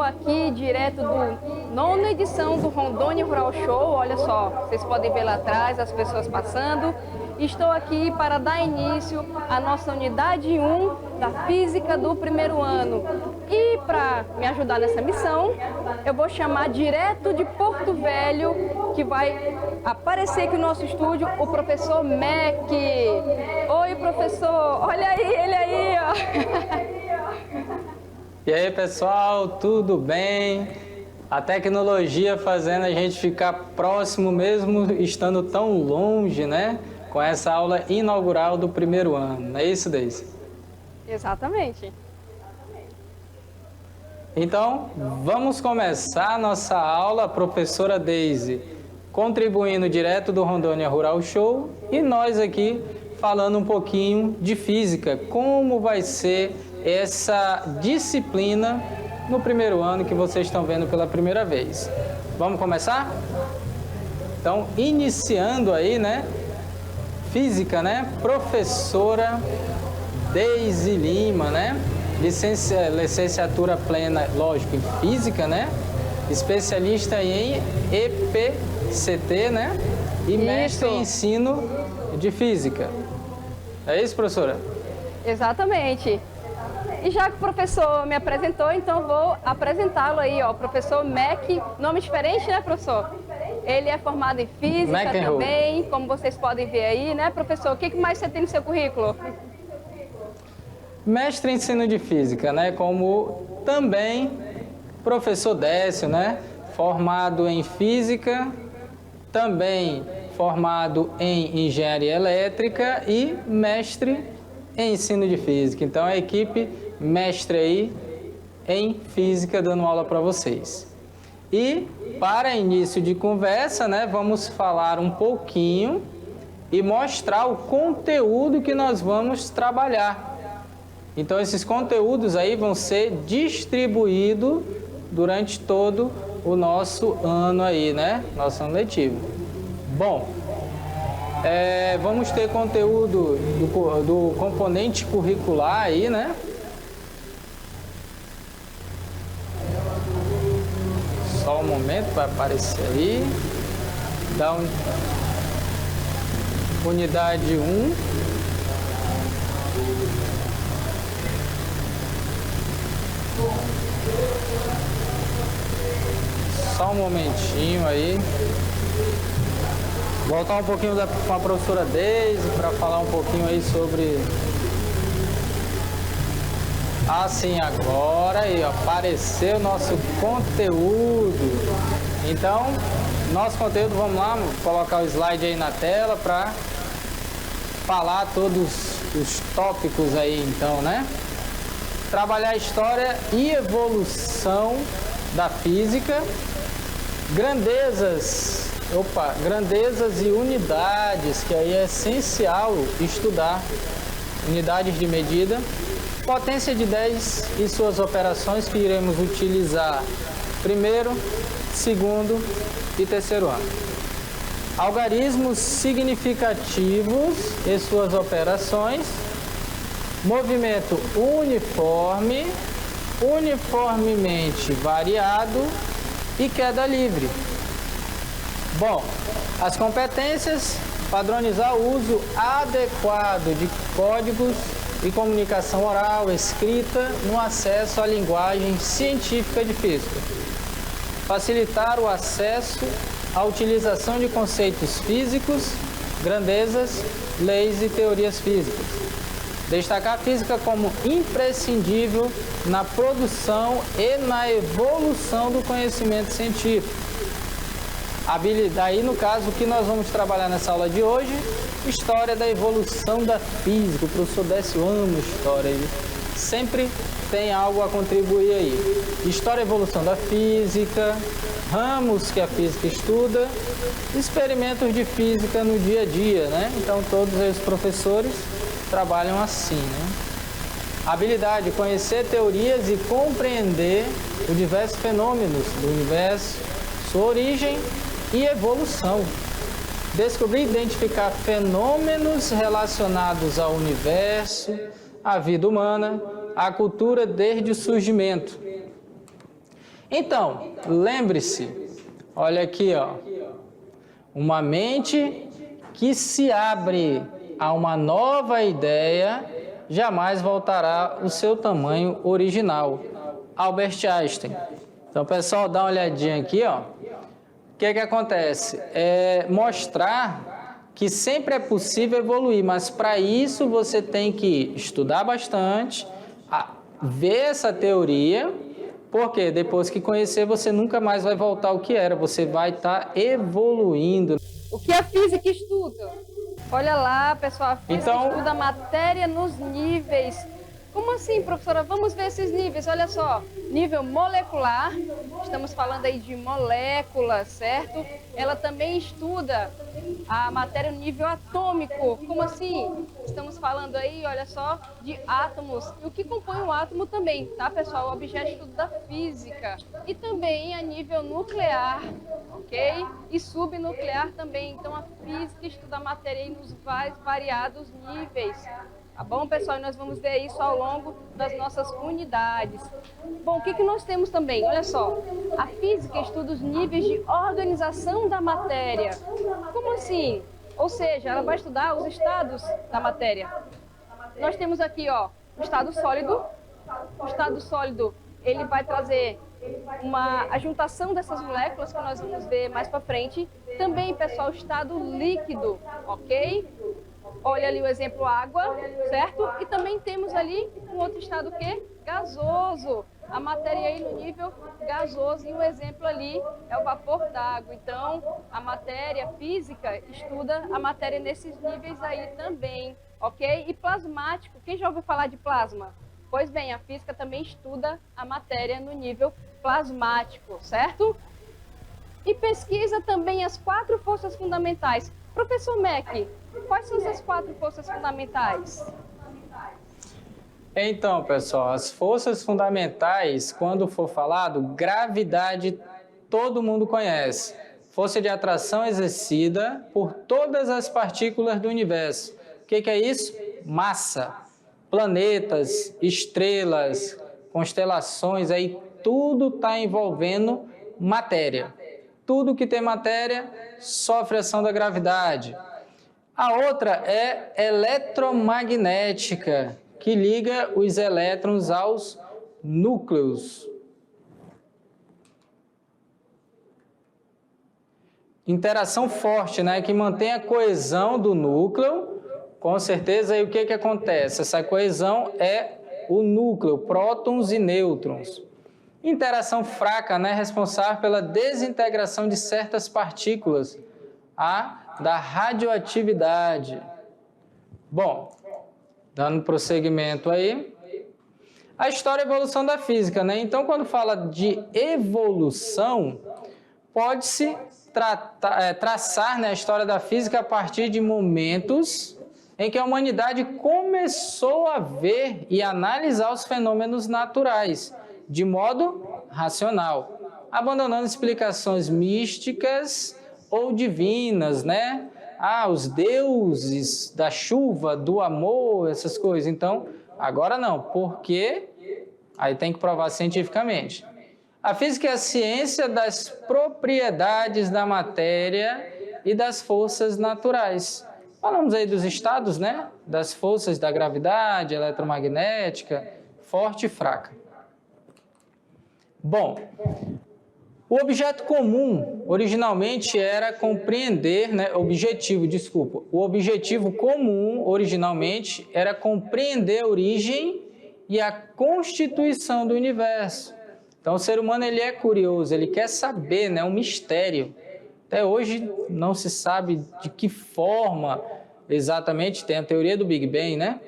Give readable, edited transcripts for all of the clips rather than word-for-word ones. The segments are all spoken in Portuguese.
estou aqui direto do 9ª edição do Rondônia Rural Show. Olha só, vocês podem ver lá atrás as pessoas passando. Estou aqui para dar início à nossa unidade 1 da Física do primeiro ano. E para me ajudar nessa missão, eu vou chamar direto de Porto Velho, que vai aparecer aqui no nosso estúdio, o professor Mac. Oi, professor, olha aí, ele aí, ó. E aí, pessoal, tudo bem? A tecnologia fazendo a gente ficar próximo mesmo estando tão longe, né? Com essa aula inaugural do primeiro ano, não é isso, Deise? Exatamente. Então, vamos começar a nossa aula, a professora Deise contribuindo direto do Rondônia Rural Show e nós aqui falando um pouquinho de física, como vai ser essa disciplina no primeiro ano que vocês estão vendo pela primeira vez. Vamos começar? Então, iniciando aí, né? Física, né? Professora Deise Lima, né? Licenciatura plena, lógico, em Física, né? Especialista em EPCT, né? E mestre em Ensino de Física. É isso, professora? Exatamente. E já que o professor me apresentou, então vou apresentá-lo aí, ó. O professor Mac, nome diferente, né, professor? Ele é formado em Física também, como vocês podem ver aí, né, professor? O que mais você tem no seu currículo? Mestre em Ensino de Física, né? Como também professor Décio, né? Formado em Física, também formado em Engenharia Elétrica e mestre em Ensino de Física. Então, a equipe mestre aí em Física dando aula para vocês. E, para início de conversa, né, vamos falar um pouquinho e mostrar o conteúdo que nós vamos trabalhar. Então, esses conteúdos aí vão ser distribuídos durante todo o nosso ano aí, né? Nosso ano letivo. Bom, vamos ter conteúdo do componente curricular aí, né? Só um momento para aparecer aí. Da unidade 1. Só um momentinho aí. Voltar um pouquinho com a professora Deise para falar um pouquinho aí sobre... Assim, agora aí apareceu o nosso conteúdo. Então, nosso conteúdo, vamos lá, colocar o slide aí na tela para falar todos os tópicos aí, então, né? Trabalhar a história e evolução da física, grandezas e unidades, que aí é essencial estudar, unidades de medida, potência de 10 e suas operações que iremos utilizar primeiro, segundo e terceiro ano. Algarismos significativos e suas operações, movimento uniforme, uniformemente variado e queda livre. Bom, as competências: padronizar o uso adequado de códigos e comunicação oral, escrita, no acesso à linguagem científica de física. Facilitar o acesso à utilização de conceitos físicos, grandezas, leis e teorias físicas. Destacar a física como imprescindível na produção e na evolução do conhecimento científico. Habilidade, no caso, o que nós vamos trabalhar nessa aula de hoje, história da evolução da física. O professor Décio ama história, ele sempre tem algo a contribuir aí. História e evolução da física, ramos que a física estuda, experimentos de física no dia a dia, né? Então, todos os professores trabalham assim, né? Habilidade, conhecer teorias e compreender os diversos fenômenos do universo, sua origem e evolução. Descobrir e identificar fenômenos relacionados ao universo, à vida humana, à cultura desde o surgimento. Então, lembre-se, olha aqui, ó, uma mente que se abre a uma nova ideia jamais voltará ao seu tamanho original. Albert Einstein. Então, pessoal, dá uma olhadinha aqui, ó. O que acontece? É mostrar que sempre é possível evoluir, mas para isso você tem que estudar bastante, ver essa teoria, porque depois que conhecer você nunca mais vai voltar ao que era, você vai estar evoluindo. O que a física estuda? Olha lá, pessoal, a física estuda a matéria nos níveis. Como assim, professora? Vamos ver esses níveis. Olha só, nível molecular, estamos falando aí de moléculas, certo? Ela também estuda a matéria no nível atômico. Como assim? Estamos falando aí, olha só, de átomos. E o que compõe um átomo também, tá, pessoal? O objeto de estudo da física. E também a nível nuclear, ok? E subnuclear também. Então, a física estuda a matéria aí nos variados níveis. Tá bom, pessoal? E nós vamos ver isso ao longo das nossas unidades. Bom, o que nós temos também? Olha só, a física estuda os níveis de organização da matéria. Como assim? Ou seja, ela vai estudar os estados da matéria. Nós temos aqui, ó, o estado sólido. O estado sólido, ele vai trazer a juntação dessas moléculas que nós vamos ver mais para frente. Também, pessoal, o estado líquido, ok? Olha ali o exemplo água, certo? E também temos ali um outro estado o quê? Gasoso. A matéria aí no nível gasoso e o exemplo ali é o vapor d'água. Então, a matéria física estuda a matéria nesses níveis aí também, ok? E plasmático, quem já ouviu falar de plasma? Pois bem, a física também estuda a matéria no nível plasmático, certo? E pesquisa também as 4 forças fundamentais. Professor Mack, quais são essas 4 forças fundamentais? Então, pessoal, as forças fundamentais, quando for falado, gravidade, todo mundo conhece. Força de atração exercida por todas as partículas do universo. O que é isso? Massa. Planetas, estrelas, constelações, aí tudo está envolvendo matéria. Tudo que tem matéria sofre ação da gravidade. A outra é eletromagnética, que liga os elétrons aos núcleos. Interação forte, né, que mantém a coesão do núcleo. Com certeza, aí o que acontece? Essa coesão é o núcleo, prótons e nêutrons. Interação fraca, né, responsável pela desintegração de certas partículas, da radioatividade. Bom, dando prosseguimento aí, a história e evolução da física, né? Então, quando fala de evolução, pode-se traçar, né, a história da física a partir de momentos em que a humanidade começou a ver e analisar os fenômenos naturais de modo racional, abandonando explicações místicas ou divinas, né? Os deuses da chuva, do amor, essas coisas. Então, agora não, porque aí tem que provar cientificamente. A física é a ciência das propriedades da matéria e das forças naturais. Falamos aí dos estados, né? Das forças da gravidade, eletromagnética, forte e fraca. Bom, o objeto comum originalmente era compreender, né? O objetivo comum originalmente era compreender a origem e a constituição do universo. Então, o ser humano ele é curioso, ele quer saber, né? Um mistério. Até hoje não se sabe de que forma exatamente, tem a teoria do Big Bang, né?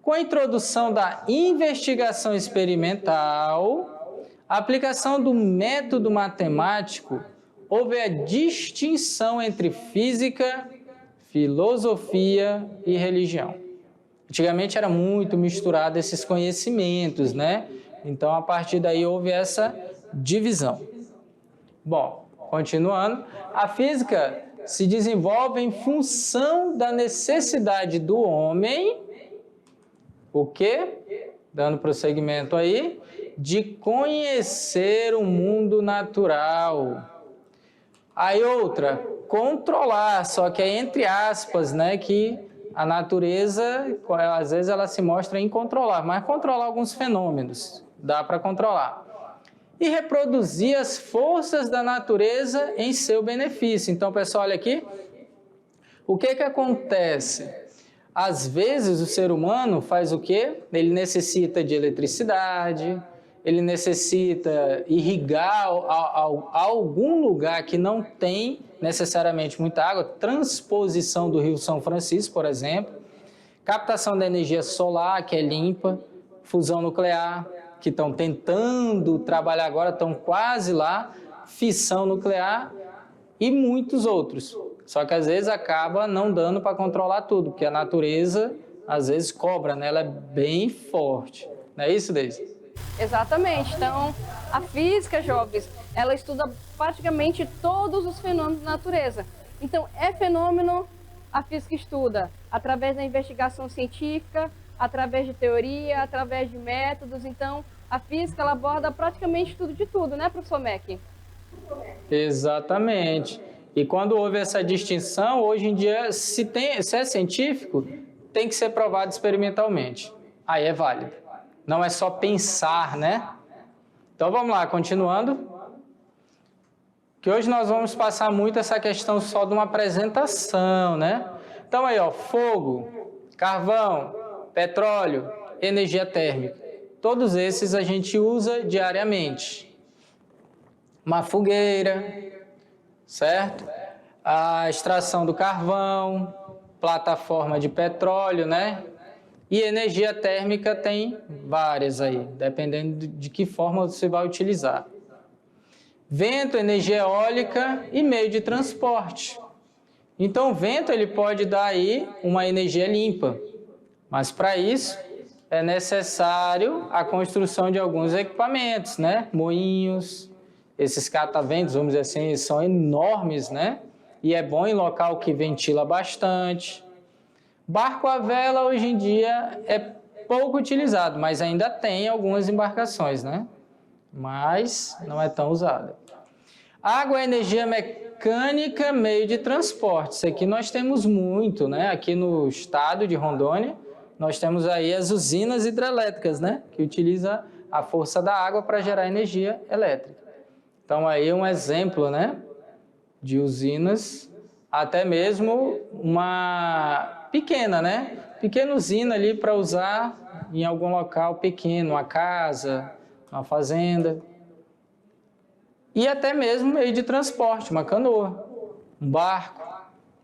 Com a introdução da investigação experimental, a aplicação do método matemático, houve a distinção entre física, filosofia e religião. Antigamente era muito misturado esses conhecimentos, né? Então, a partir daí houve essa divisão. Bom, continuando, a física se desenvolve em função da necessidade do homem, o quê? Dando prosseguimento aí, De conhecer o mundo natural. Aí outra, controlar, só que é entre aspas, né, que a natureza, às vezes ela se mostra incontrolável, mas controlar alguns fenômenos, dá para controlar. E reproduzir as forças da natureza em seu benefício. Então, pessoal, olha aqui, o que acontece? Às vezes o ser humano faz o quê? Ele necessita de eletricidade, ele necessita irrigar algum lugar que não tem necessariamente muita água, transposição do Rio São Francisco, por exemplo, captação da energia solar, que é limpa, fusão nuclear, que estão tentando trabalhar agora, estão quase lá, fissão nuclear e muitos outros. Só que às vezes acaba não dando para controlar tudo, porque a natureza às vezes cobra, né? Ela é bem forte. Não é isso, Deise? Exatamente. Então, a física, jovens, ela estuda praticamente todos os fenômenos da natureza. Então, é fenômeno, a física estuda através da investigação científica, através de teoria, através de métodos. Então, a física ela aborda praticamente tudo de tudo, né, professor Mack? Exatamente. E quando houve essa distinção, hoje em dia, se é científico, tem que ser provado experimentalmente. Aí é válido. Não é só pensar, né? Então vamos lá, continuando. Que hoje nós vamos passar muito essa questão só de uma apresentação, né? Então aí, ó, fogo, carvão, petróleo, energia térmica. Todos esses a gente usa diariamente. Uma fogueira, certo? A extração do carvão, plataforma de petróleo, né? E energia térmica tem várias aí, dependendo de que forma você vai utilizar. Vento, energia eólica e meio de transporte. Então, o vento ele pode dar aí uma energia limpa, mas para isso é necessário a construção de alguns equipamentos, né? Moinhos, esses cataventos, vamos dizer assim, são enormes, né? E é bom em local que ventila bastante. Barco à vela hoje em dia é pouco utilizado, mas ainda tem algumas embarcações, né? Mas não é tão usada. Água, energia mecânica, meio de transporte. Isso aqui nós temos muito, né? Aqui no estado de Rondônia, nós temos aí as usinas hidrelétricas, né? Que utiliza a força da água para gerar energia elétrica. Então aí um exemplo, né? De usinas, até mesmo uma pequena, né? Pequena usina ali para usar em algum local pequeno, uma casa, uma fazenda. E até mesmo meio de transporte, uma canoa, um barco,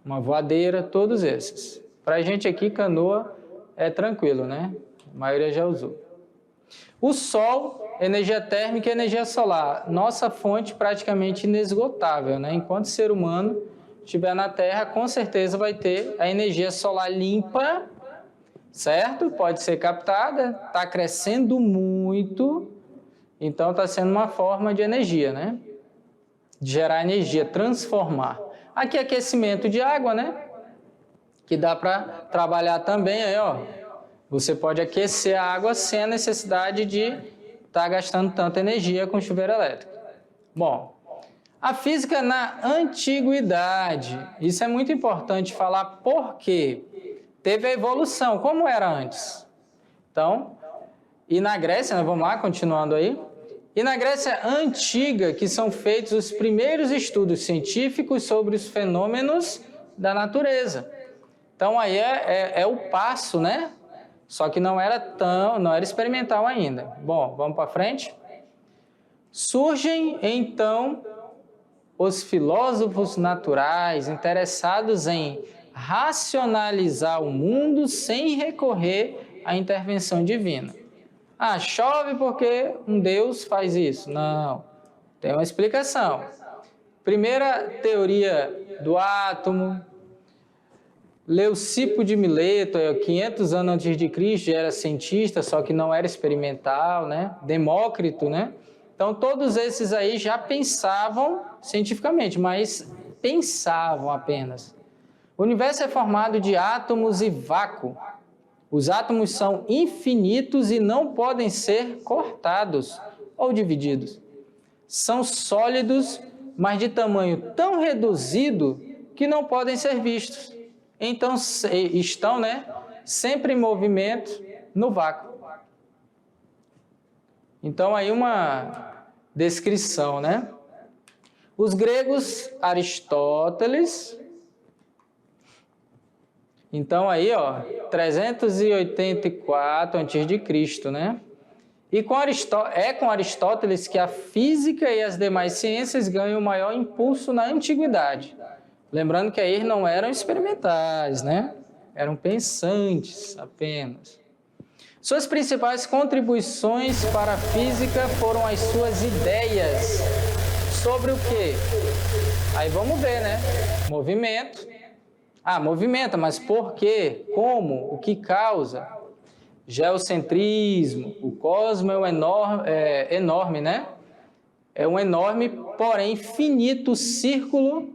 uma voadeira, todos esses. Para a gente aqui, canoa é tranquilo, né? A maioria já usou. O sol, energia térmica e energia solar. Nossa fonte praticamente inesgotável, né? Enquanto ser humano estiver na Terra, com certeza vai ter a energia solar limpa, certo? Pode ser captada, está crescendo muito, então está sendo uma forma de energia, né? De gerar energia, transformar. Aqui aquecimento de água, né? Que dá para trabalhar também aí, ó. Você pode aquecer a água sem a necessidade de estar gastando tanta energia com chuveiro elétrico. Bom, a física na antiguidade. Isso é muito importante falar porque teve a evolução, como era antes. Então, e na Grécia, né, vamos lá, continuando aí. E na Grécia Antiga, que são feitos os primeiros estudos científicos sobre os fenômenos da natureza. Então, aí é o passo, né? Só que não era experimental ainda. Bom, vamos para frente. Surgem, então, os filósofos naturais interessados em racionalizar o mundo sem recorrer à intervenção divina. Ah, chove porque um Deus faz isso. Não, tem uma explicação. Primeira teoria do átomo, Leucipo de Mileto, 500 anos antes de Cristo, já era cientista, só que não era experimental, né? Demócrito, né? Então, todos esses aí já pensavam cientificamente, mas pensavam apenas. O universo é formado de átomos e vácuo. Os átomos são infinitos e não podem ser cortados ou divididos. São sólidos, mas de tamanho tão reduzido que não podem ser vistos. Então, estão, sempre em movimento no vácuo. Então, aí uma descrição, Os gregos, Aristóteles. Então, aí, 384 a.C., E com Aristóteles que a física e as demais ciências ganham maior impulso na antiguidade. Lembrando que aí não eram experimentais, Eram pensantes apenas. Suas principais contribuições para a física foram as suas ideias sobre o quê? Aí vamos ver, Movimento. Movimenta, mas por quê? Como? O que causa? Geocentrismo. O cosmo é enorme, É um enorme, porém finito círculo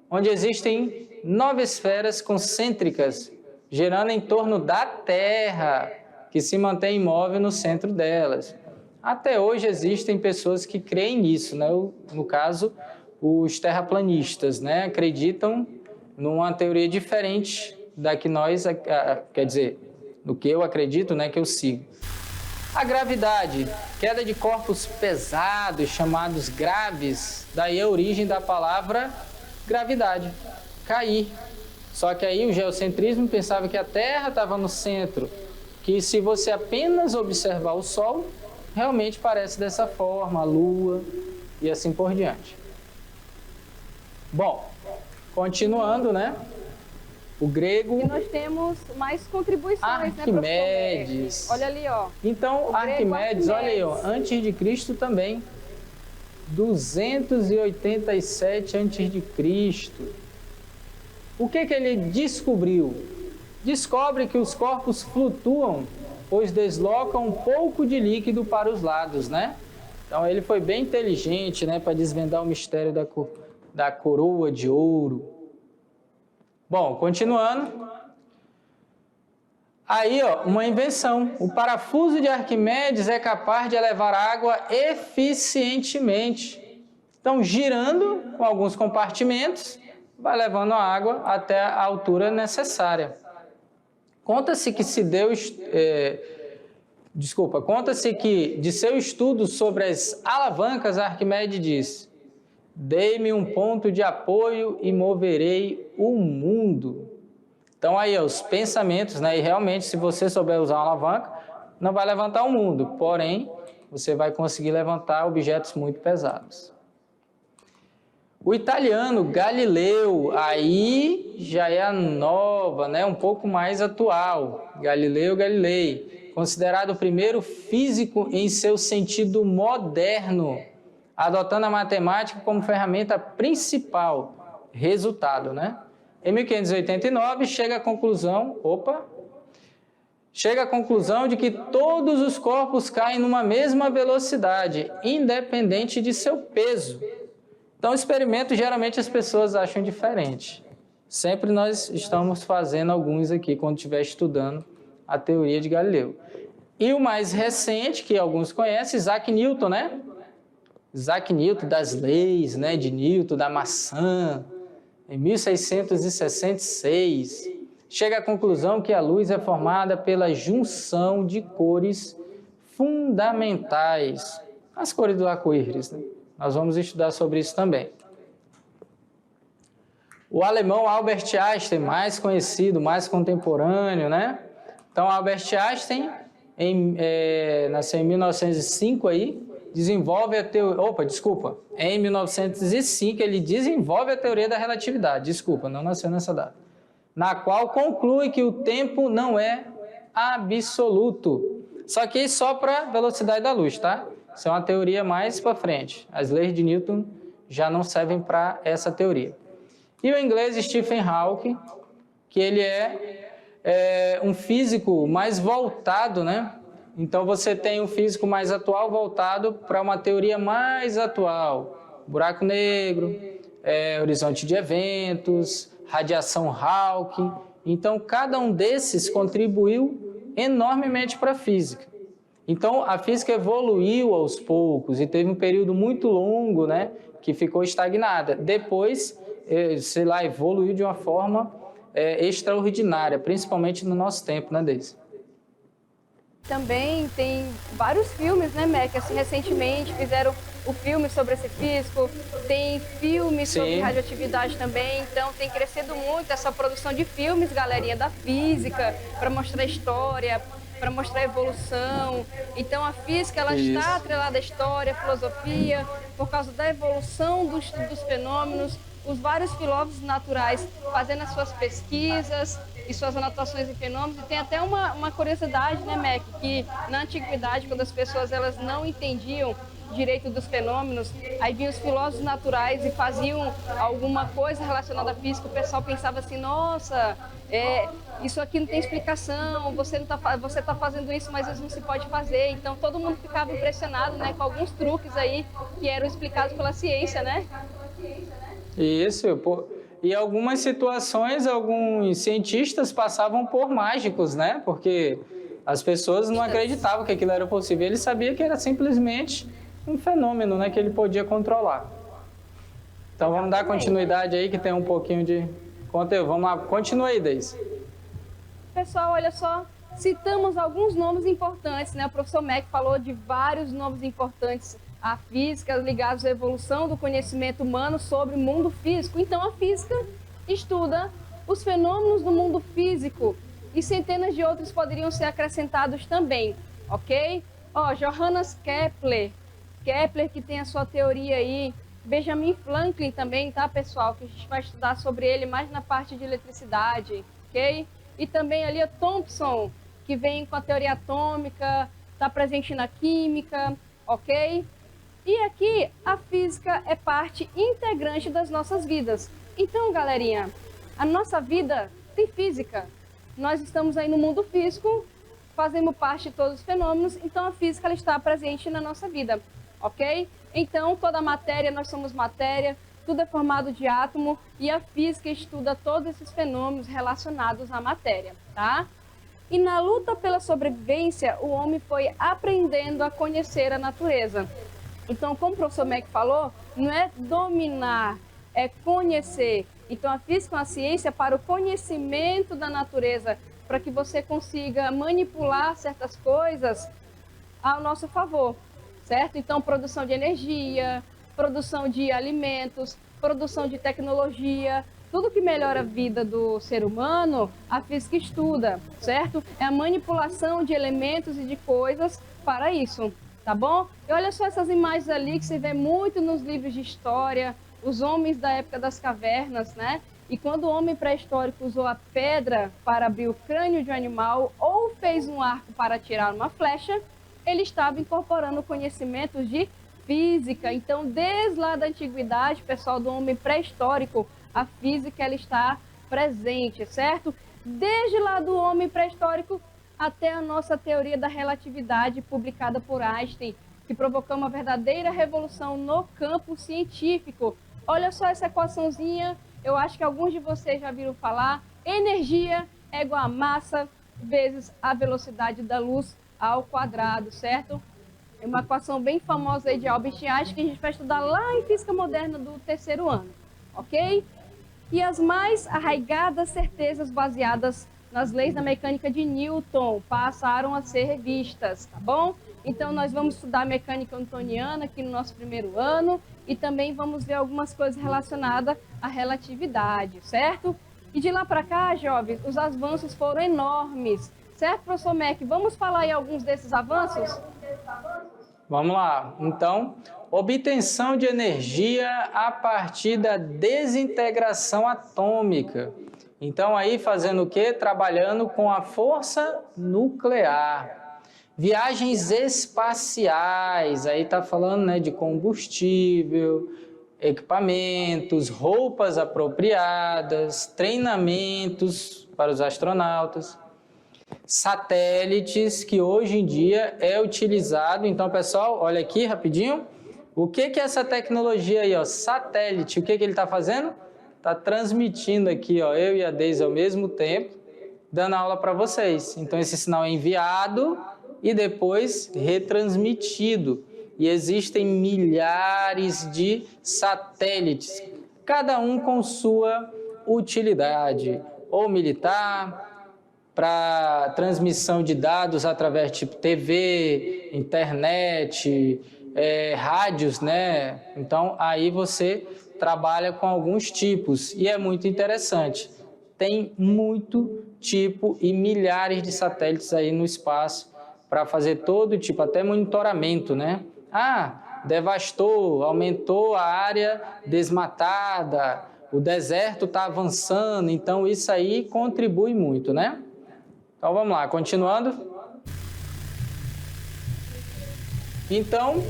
onde existem 9 esferas concêntricas, girando em torno da Terra, que se mantém imóvel no centro delas. Até hoje existem pessoas que creem nisso, No caso, os terraplanistas, acreditam numa teoria diferente da que nós, quer dizer, do que eu acredito, que eu sigo. A gravidade, queda de corpos pesados, chamados graves, daí a origem da palavra gravidade, cair. Só que aí o geocentrismo pensava que a Terra estava no centro, que se você apenas observar o Sol, realmente parece dessa forma, a Lua e assim por diante. Bom, continuando, O grego... E nós temos mais contribuições, Arquimedes. Olha ali, Então, Arquimedes, olha aí, antes de Cristo também. 287 antes de Cristo. O que ele descobriu? Descobre que os corpos flutuam, pois deslocam um pouco de líquido para os lados, Então, ele foi bem inteligente, para desvendar o mistério da coroa de ouro. Bom, continuando. Aí, uma invenção. O parafuso de Arquimedes é capaz de elevar água eficientemente. Então, girando com alguns compartimentos, vai levando a água até a altura necessária. Conta-se que de seu estudo sobre as alavancas, Arquimedes diz: "Dei-me um ponto de apoio e moverei o mundo." Então, aí, os pensamentos, E realmente, se você souber usar uma alavanca, não vai levantar o mundo, porém, você vai conseguir levantar objetos muito pesados. O italiano Galileu, aí já é a nova, um pouco mais atual. Galileu Galilei, considerado o primeiro físico em seu sentido moderno, adotando a matemática como ferramenta principal. Resultado, Em 1589, chega à conclusão de que todos os corpos caem numa mesma velocidade, independente de seu peso. Então, experimento, geralmente as pessoas acham diferente. Sempre nós estamos fazendo alguns aqui, quando estiver estudando a teoria de Galileu. E o mais recente, que alguns conhecem, Isaac Newton, Isaac Newton, das leis, de Newton, da maçã, em 1666, chega à conclusão que a luz é formada pela junção de cores fundamentais, as cores do arco-íris, Nós vamos estudar sobre isso também. O alemão Albert Einstein, mais conhecido, mais contemporâneo, Então, Albert Einstein, nasceu em 1905 aí, desenvolve a teoria... Em 1905 ele desenvolve a teoria da relatividade. Não nasceu nessa data. Na qual conclui que o tempo não é absoluto. Só que só para a velocidade da luz, Isso é uma teoria mais para frente. As leis de Newton já não servem para essa teoria. E o inglês Stephen Hawking, que ele é um físico mais voltado, Então, você tem um físico mais atual voltado para uma teoria mais atual. Buraco negro, horizonte de eventos, radiação Hawking. Então, cada um desses contribuiu enormemente para a física. Então, a física evoluiu aos poucos e teve um período muito longo, né, que ficou estagnada. Depois, sei lá, evoluiu de uma forma extraordinária, principalmente no nosso tempo, né, Deise? Também tem vários filmes, né, Mac? Assim, recentemente fizeram o filme sobre esse físico, tem filmes sobre radioatividade também, então tem crescido muito essa produção de filmes, galerinha, da física, para mostrar a história, para mostrar a evolução. Então a física, ela está atrelada à história, à filosofia, por causa da evolução dos fenômenos, os vários filósofos naturais fazendo as suas pesquisas e suas anotações em fenômenos. E tem até uma curiosidade, né, Mac, que na antiguidade, quando as pessoas elas não entendiam direito dos fenômenos, aí vinham os filósofos naturais e faziam alguma coisa relacionada à física, o pessoal pensava assim, nossa, isso aqui não tem explicação, você tá fazendo isso, mas isso não se pode fazer. Então todo mundo ficava impressionado, né, com alguns truques aí que eram explicados pela ciência, né? Isso, e algumas situações, alguns cientistas passavam por mágicos, né? Porque as pessoas não acreditavam que aquilo era possível. Ele sabia que era simplesmente um fenômeno, né, que ele podia controlar. Então vamos dar continuidade aí, que tem um pouquinho de conteúdo. Vamos lá, continua aí, Deise. Pessoal, olha só, citamos alguns nomes importantes, né? O professor Mac falou de vários nomes importantes à física, ligados à evolução do conhecimento humano sobre o mundo físico. Então a física estuda os fenômenos do mundo físico e centenas de outros poderiam ser acrescentados também, ok? Johannes Kepler, que tem a sua teoria aí, Benjamin Franklin também, tá, pessoal? Que a gente vai estudar sobre ele mais na parte de eletricidade, ok? E também ali a Thomson, que vem com a teoria atômica, está presente na química, ok? E aqui a física é parte integrante das nossas vidas. Então, galerinha, a nossa vida tem física. Nós estamos aí no mundo físico, fazemos parte de todos os fenômenos, então a física ela está presente na nossa vida, ok? Então, toda matéria, nós somos matéria, tudo é formado de átomo e a física estuda todos esses fenômenos relacionados à matéria, tá? E na luta pela sobrevivência, o homem foi aprendendo a conhecer a natureza. Então, como o professor Mac falou, não é dominar, é conhecer. Então, a física é uma ciência para o conhecimento da natureza, para que você consiga manipular certas coisas ao nosso favor, certo? Então, produção de energia, produção de alimentos, produção de tecnologia, tudo que melhora a vida do ser humano, a física estuda, certo? É a manipulação de elementos e de coisas para isso, tá bom? E olha só essas imagens ali que você vê muito nos livros de história, os homens da época das cavernas, né? E quando o homem pré-histórico usou a pedra para abrir o crânio de um animal ou fez um arco para atirar uma flecha, ele estava incorporando conhecimentos de física. Então, desde lá da antiguidade, pessoal, do homem pré-histórico, a física ela está presente, certo? Desde lá do homem pré-histórico até a nossa teoria da relatividade, publicada por Einstein, que provocou uma verdadeira revolução no campo científico. Olha só essa equaçãozinha, eu acho que alguns de vocês já viram falar. Energia é igual a massa vezes a velocidade da luz ao quadrado, certo? É uma equação bem famosa aí de Albert Einstein que a gente vai estudar lá em Física Moderna do terceiro ano, ok? E as mais arraigadas certezas baseadas nas leis da mecânica de Newton passaram a ser revistas, tá bom? Então nós vamos estudar mecânica newtoniana aqui no nosso primeiro ano e também vamos ver algumas coisas relacionadas à relatividade, certo? E de lá para cá, jovens, os avanços foram enormes, certo, professor Mac? Vamos falar aí alguns desses avanços? Vamos lá. Então, obtenção de energia a partir da desintegração atômica. Então, aí fazendo o quê? Trabalhando com a força nuclear. Viagens espaciais, aí está falando, né, de combustível, equipamentos, roupas apropriadas, treinamentos para os astronautas. Satélites, que hoje em dia é utilizado. Então, pessoal, olha aqui rapidinho. O que é essa tecnologia aí, ó? Satélite, o que ele está fazendo? Está transmitindo aqui, ó, eu e a Deise ao mesmo tempo, dando aula para vocês. Então, esse sinal é enviado e depois retransmitido. E existem milhares de satélites, cada um com sua utilidade, ou militar, para transmissão de dados através tipo TV, internet, rádios, né? Então, aí você trabalha com alguns tipos e é muito interessante. Tem muito tipo e milhares de satélites aí no espaço para fazer todo tipo, até monitoramento, né? Devastou, aumentou a área desmatada, o deserto está avançando, então isso aí contribui muito, né? Então vamos lá, continuando. Então,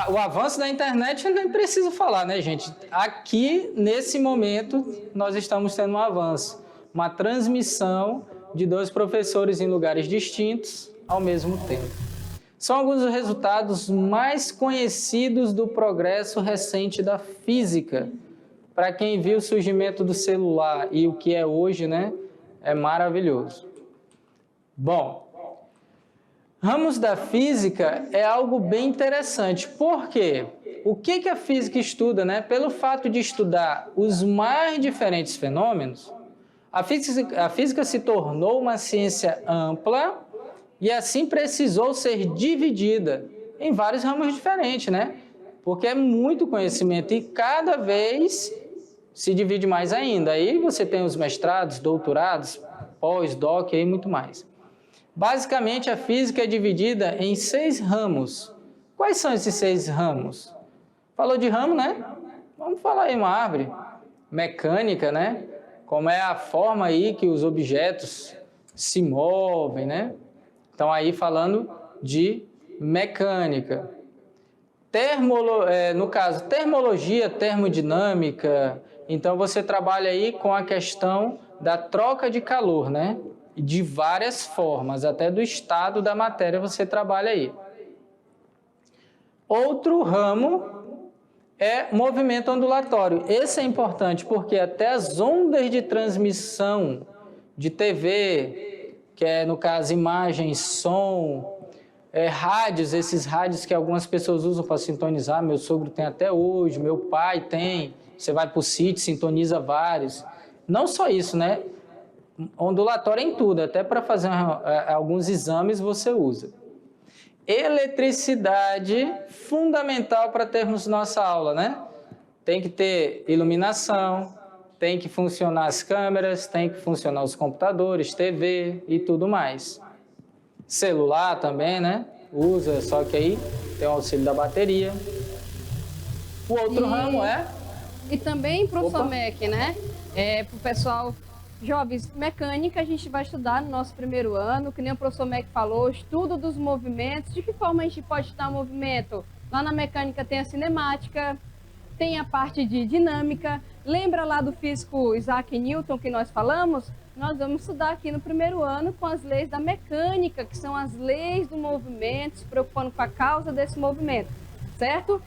o avanço da internet nem preciso falar, né, gente? Aqui, nesse momento, nós estamos tendo um avanço, uma transmissão de 2 professores em lugares distintos ao mesmo tempo. São alguns dos resultados mais conhecidos do progresso recente da física. Para quem viu o surgimento do celular e o que é hoje, né, é maravilhoso. Bom, ramos da física é algo bem interessante. Por quê? O que a física estuda, né? Pelo fato de estudar os mais diferentes fenômenos, a física se tornou uma ciência ampla e assim precisou ser dividida em vários ramos diferentes, né? Porque é muito conhecimento e cada vez se divide mais ainda. Aí você tem os mestrados, doutorados, pós-doc e muito mais. Basicamente, a física é dividida em 6 ramos. Quais são esses 6 ramos? Falou de ramo, né? Vamos falar aí uma árvore. Mecânica, né? Como é a forma aí que os objetos se movem, né? Então, aí falando de mecânica. No caso, termologia, termodinâmica. Então, você trabalha aí com a questão da troca de calor, né? De várias formas, até do estado da matéria você trabalha aí. Outro ramo é movimento ondulatório. Esse é importante porque até as ondas de transmissão de TV, que é, no caso, imagem, som, rádios, esses rádios que algumas pessoas usam para sintonizar, meu sogro tem até hoje, meu pai tem, você vai para o sítio, sintoniza vários. Não só isso, né? Ondulatório em tudo, até para fazer alguns exames você usa. Eletricidade, fundamental para termos nossa aula, né? Tem que ter iluminação, tem que funcionar as câmeras, tem que funcionar os computadores, TV e tudo mais. Celular também, né? Usa, só que aí tem o auxílio da bateria. O outro ramo é... E também, professor Mac, né? Para o pessoal... Jovens, mecânica a gente vai estudar no nosso primeiro ano, que nem o professor Mac falou, estudo dos movimentos. De que forma a gente pode estudar movimento? Lá na mecânica tem a cinemática, tem a parte de dinâmica. Lembra lá do físico Isaac Newton que nós falamos? Nós vamos estudar aqui no primeiro ano com as leis da mecânica, que são as leis do movimento, se preocupando com a causa desse movimento, certo?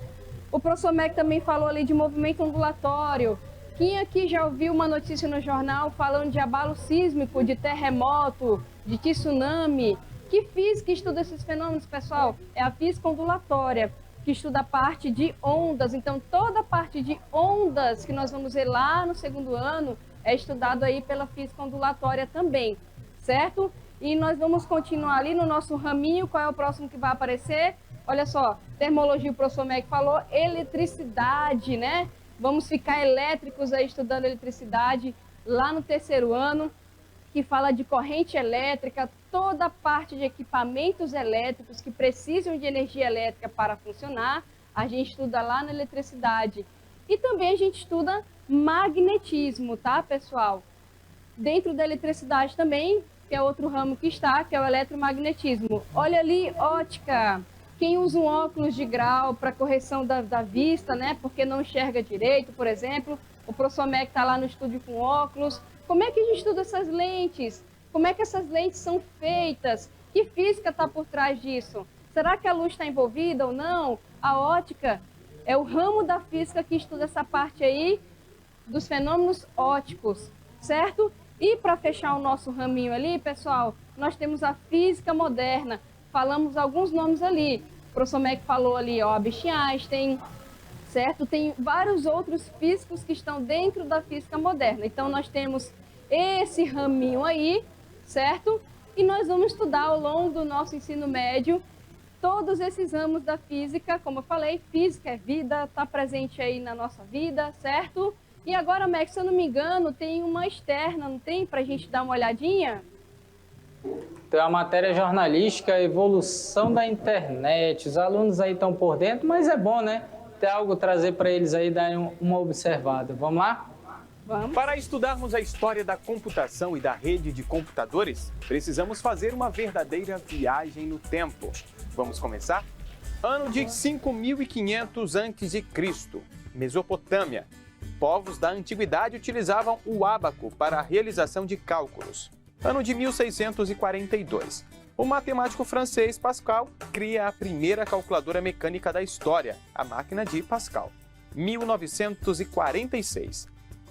O professor Mac também falou ali de movimento ondulatório. Quem aqui já ouviu uma notícia no jornal falando de abalo sísmico, de terremoto, de tsunami? Que física estuda esses fenômenos, pessoal? É a física ondulatória, que estuda a parte de ondas. Então, toda a parte de ondas que nós vamos ver lá no segundo ano é estudado aí pela física ondulatória também, certo? E nós vamos continuar ali no nosso raminho. Qual é o próximo que vai aparecer? Olha só, termologia, o professor Mac falou, eletricidade, né? Vamos ficar elétricos aí estudando eletricidade lá no terceiro ano, que fala de corrente elétrica, toda a parte de equipamentos elétricos que precisam de energia elétrica para funcionar, a gente estuda lá na eletricidade. E também a gente estuda magnetismo, tá, pessoal? Dentro da eletricidade também, que é outro ramo que está, que é o eletromagnetismo. Olha ali, ótica. Quem usa um óculos de grau para correção da vista, né? Porque não enxerga direito, por exemplo. O professor Mac está lá no estúdio com óculos. Como é que a gente estuda essas lentes? Como é que essas lentes são feitas? Que física está por trás disso? Será que a luz está envolvida ou não? A ótica é o ramo da física que estuda essa parte aí dos fenômenos ópticos, certo? E para fechar o nosso raminho ali, pessoal, nós temos a física moderna. Falamos alguns nomes ali. O professor Mac falou ali, ó, Albert Einstein, certo? Tem vários outros físicos que estão dentro da física moderna. Então, nós temos esse raminho aí, certo? E nós vamos estudar ao longo do nosso ensino médio todos esses ramos da física. Como eu falei, física é vida, está presente aí na nossa vida, certo? E agora, Max, se eu não me engano, tem uma externa, não tem? Para a gente dar uma olhadinha? Tem a matéria jornalística, evolução da internet. Os alunos aí estão por dentro, mas é bom, né? Ter algo trazer para eles aí, darem uma observada. Vamos lá? Vamos. Para estudarmos a história da computação e da rede de computadores, precisamos fazer uma verdadeira viagem no tempo. Vamos começar? Ano de 5500 a.C., Mesopotâmia. Povos da antiguidade utilizavam o ábaco para a realização de cálculos. Ano de 1642. O matemático francês Pascal cria a primeira calculadora mecânica da história, a máquina de Pascal. 1946.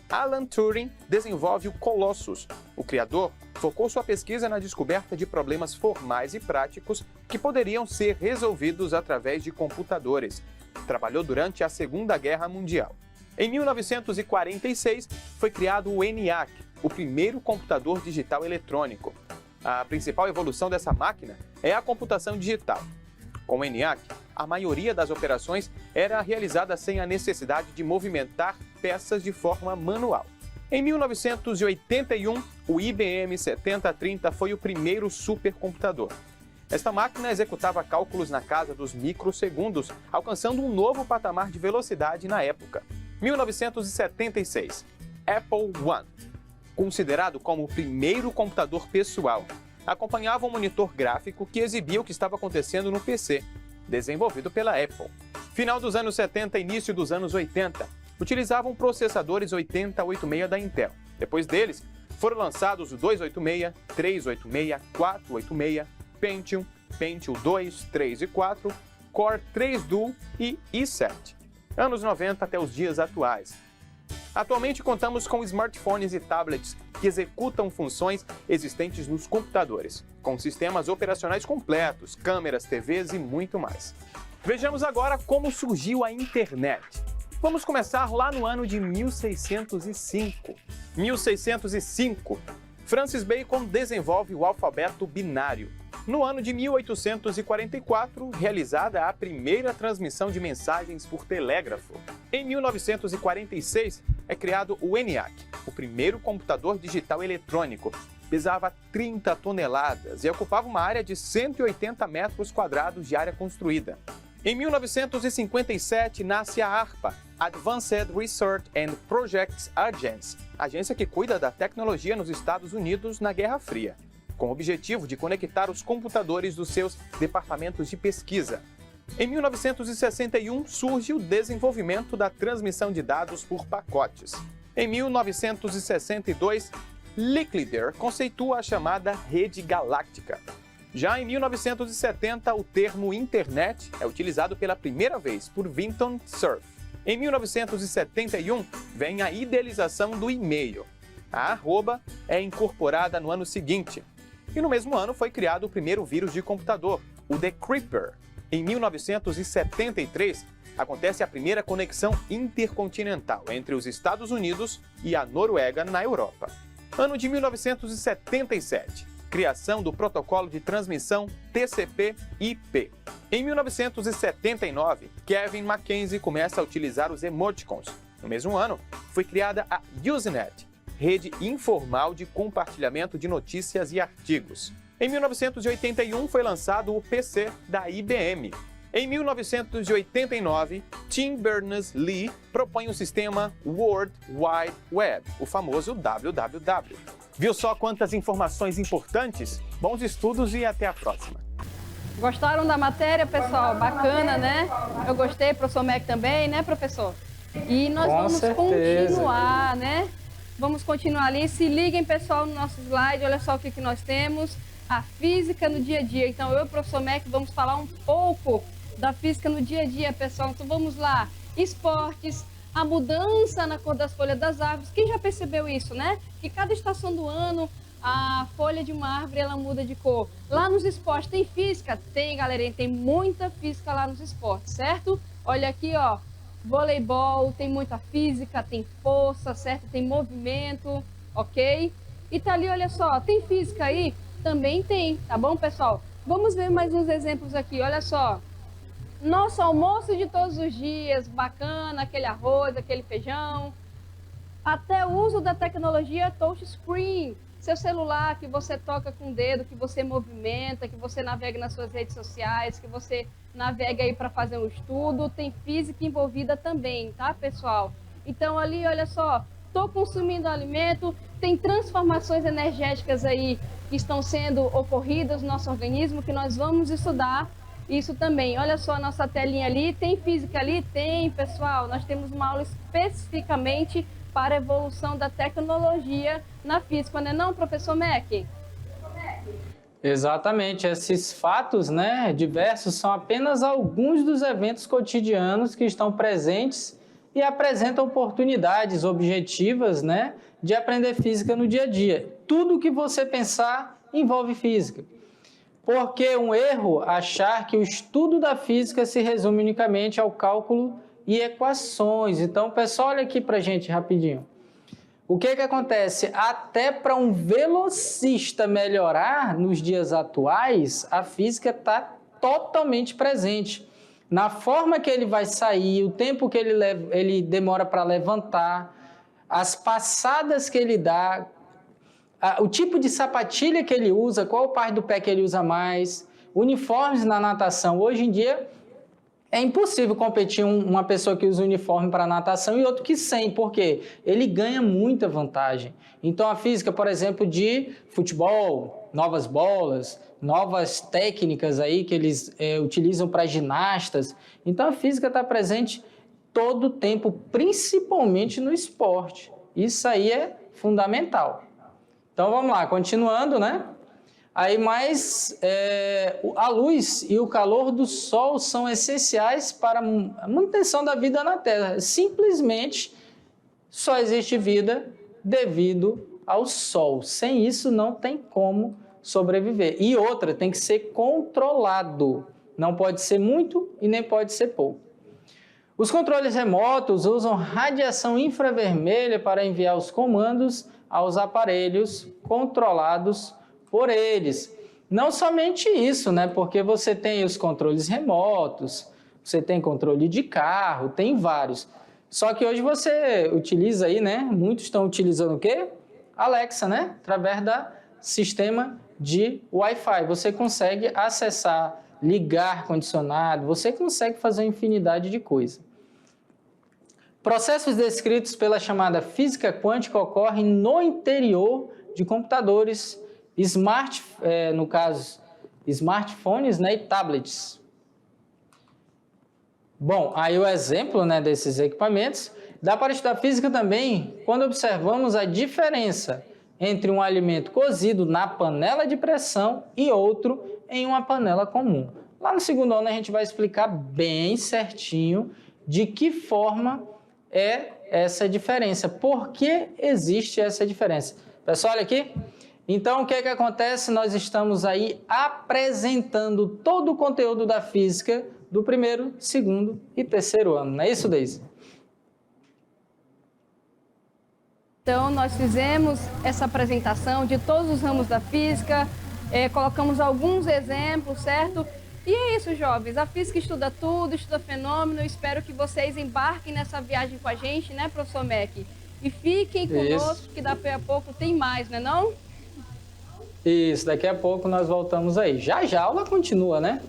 Alan Turing desenvolve o Colossus. O criador focou sua pesquisa na descoberta de problemas formais e práticos que poderiam ser resolvidos através de computadores. Trabalhou durante a Segunda Guerra Mundial. Em 1946, foi criado o ENIAC, o primeiro computador digital eletrônico. A principal evolução dessa máquina é a computação digital. Com o ENIAC, a maioria das operações era realizada sem a necessidade de movimentar peças de forma manual. Em 1981, o IBM 7030 foi o primeiro supercomputador. Esta máquina executava cálculos na casa dos microsegundos, alcançando um novo patamar de velocidade na época. 1976. Apple I, considerado como o primeiro computador pessoal, acompanhava um monitor gráfico que exibia o que estava acontecendo no PC, desenvolvido pela Apple. Final dos anos 70 e início dos anos 80, utilizavam processadores 8086 da Intel. Depois deles, foram lançados o 286, 386, 486, Pentium, Pentium 2, 3 e 4, Core 3 Duo e i7. Anos 90 até os dias atuais. Atualmente contamos com smartphones e tablets que executam funções existentes nos computadores, com sistemas operacionais completos, câmeras, TVs e muito mais. Vejamos agora como surgiu a internet. Vamos começar lá no ano de 1605. 1605, Francis Bacon desenvolve o alfabeto binário. No ano de 1844, realizada a primeira transmissão de mensagens por telégrafo. Em 1946, é criado o ENIAC, o primeiro computador digital eletrônico. Pesava 30 toneladas e ocupava uma área de 180 metros quadrados de área construída. Em 1957, nasce a ARPA, Advanced Research and Projects Agency, agência que cuida da tecnologia nos Estados Unidos na Guerra Fria, com o objetivo de conectar os computadores dos seus departamentos de pesquisa. Em 1961, surge o desenvolvimento da transmissão de dados por pacotes. Em 1962, Licklider conceitua a chamada rede galáctica. Já em 1970, o termo internet é utilizado pela primeira vez por Vinton Cerf. Em 1971, vem a idealização do e-mail. A arroba é incorporada no ano seguinte. E no mesmo ano foi criado o primeiro vírus de computador, o Decrypter. Em 1973, acontece a primeira conexão intercontinental entre os Estados Unidos e a Noruega na Europa. Ano de 1977, criação do protocolo de transmissão TCP/IP. Em 1979, Kevin Mackenzie começa a utilizar os emoticons. No mesmo ano, foi criada a Usenet, rede informal de compartilhamento de notícias e artigos. Em 1981, foi lançado o PC da IBM. Em 1989, Tim Berners-Lee propõe o sistema World Wide Web, o famoso WWW. Viu só quantas informações importantes? Bons estudos e até a próxima! Gostaram da matéria, pessoal? Bacana, né? Eu gostei, professor Mac também, né, professor? E nós vamos continuar, né? Vamos continuar ali. Se liguem, pessoal, no nosso slide. Olha só o que nós temos. A física no dia a dia. Então, eu e o professor Mac vamos falar um pouco da física no dia a dia, pessoal. Então, vamos lá. Esportes, a mudança na cor das folhas das árvores. Quem já percebeu isso, né? Que cada estação do ano, a folha de uma árvore, ela muda de cor. Lá nos esportes tem física? Tem, galerinha, tem muita física lá nos esportes, certo? Olha aqui, ó, voleibol, tem muita física, tem força, certo? Tem movimento, ok? E tá ali, olha só, tem física aí? Também tem, tá bom, pessoal? Vamos ver mais uns exemplos aqui, olha só. Nosso almoço de todos os dias, bacana, aquele arroz, aquele feijão. Até o uso da tecnologia touchscreen. Seu celular que você toca com o dedo, que você movimenta, que você navega nas suas redes sociais, que você navega aí para fazer um estudo, tem física envolvida também, tá, pessoal? Então ali, olha só, estou consumindo alimento, tem transformações energéticas aí que estão sendo ocorridas no nosso organismo, que nós vamos estudar isso também. Olha só a nossa telinha ali, tem física ali? Tem, pessoal. Nós temos uma aula especificamente para a evolução da tecnologia na física, não é não, professor Mac? Exatamente, esses fatos, né, diversos são apenas alguns dos eventos cotidianos que estão presentes e apresentam oportunidades objetivas, né, de aprender física no dia a dia. Tudo que você pensar envolve física. Porque um erro achar que o estudo da física se resume unicamente ao cálculo e equações. Então, pessoal, olha aqui para a gente rapidinho. O que acontece? Até para um velocista melhorar nos dias atuais, a física está totalmente presente. Na forma que ele vai sair, o tempo que ele demora para levantar, as passadas que ele dá, o tipo de sapatilha que ele usa, qual parte do pé que ele usa mais, uniformes na natação. Hoje em dia é impossível competir uma pessoa que usa uniforme para natação e outro que sem, porque ele ganha muita vantagem. Então a física, por exemplo, de futebol, novas bolas, novas técnicas aí que eles utilizam para ginastas. Então a física está presente todo o tempo, principalmente no esporte. Isso aí é fundamental. Então vamos lá, continuando, né? Aí a luz e o calor do sol são essenciais para a manutenção da vida na Terra. Simplesmente só existe vida devido ao sol. Sem isso não tem como sobreviver. E outra, tem que ser controlado. Não pode ser muito e nem pode ser pouco. Os controles remotos usam radiação infravermelha para enviar os comandos aos aparelhos controlados por eles. Não somente isso, né? Porque você tem os controles remotos, você tem controle de carro, tem vários. Só que hoje você utiliza aí, né? Muitos estão utilizando o quê? Alexa, né? Através do sistema de Wi-Fi. Você consegue acessar, ligar ar-condicionado, você consegue fazer uma infinidade de coisas. Processos descritos pela chamada física quântica ocorrem no interior de computadores, no caso, smartphones, né, e tablets. Bom, aí o exemplo, né, desses equipamentos, dá para estudar física também quando observamos a diferença entre um alimento cozido na panela de pressão e outro em uma panela comum. Lá no segundo ano a gente vai explicar bem certinho de que forma é essa diferença, por que existe essa diferença. Pessoal, olha aqui. Então, o que acontece? Nós estamos aí apresentando todo o conteúdo da física do primeiro, segundo e terceiro ano. Não é isso, Deise? Então, nós fizemos essa apresentação de todos os ramos da física, colocamos alguns exemplos, certo? E é isso, jovens. A física estuda tudo, estuda fenômeno. Espero que vocês embarquem nessa viagem com a gente, né, professor Mac? E fiquem conosco, que daqui a pouco tem mais, não é não? Isso, daqui a pouco nós voltamos aí. Já a aula continua, né?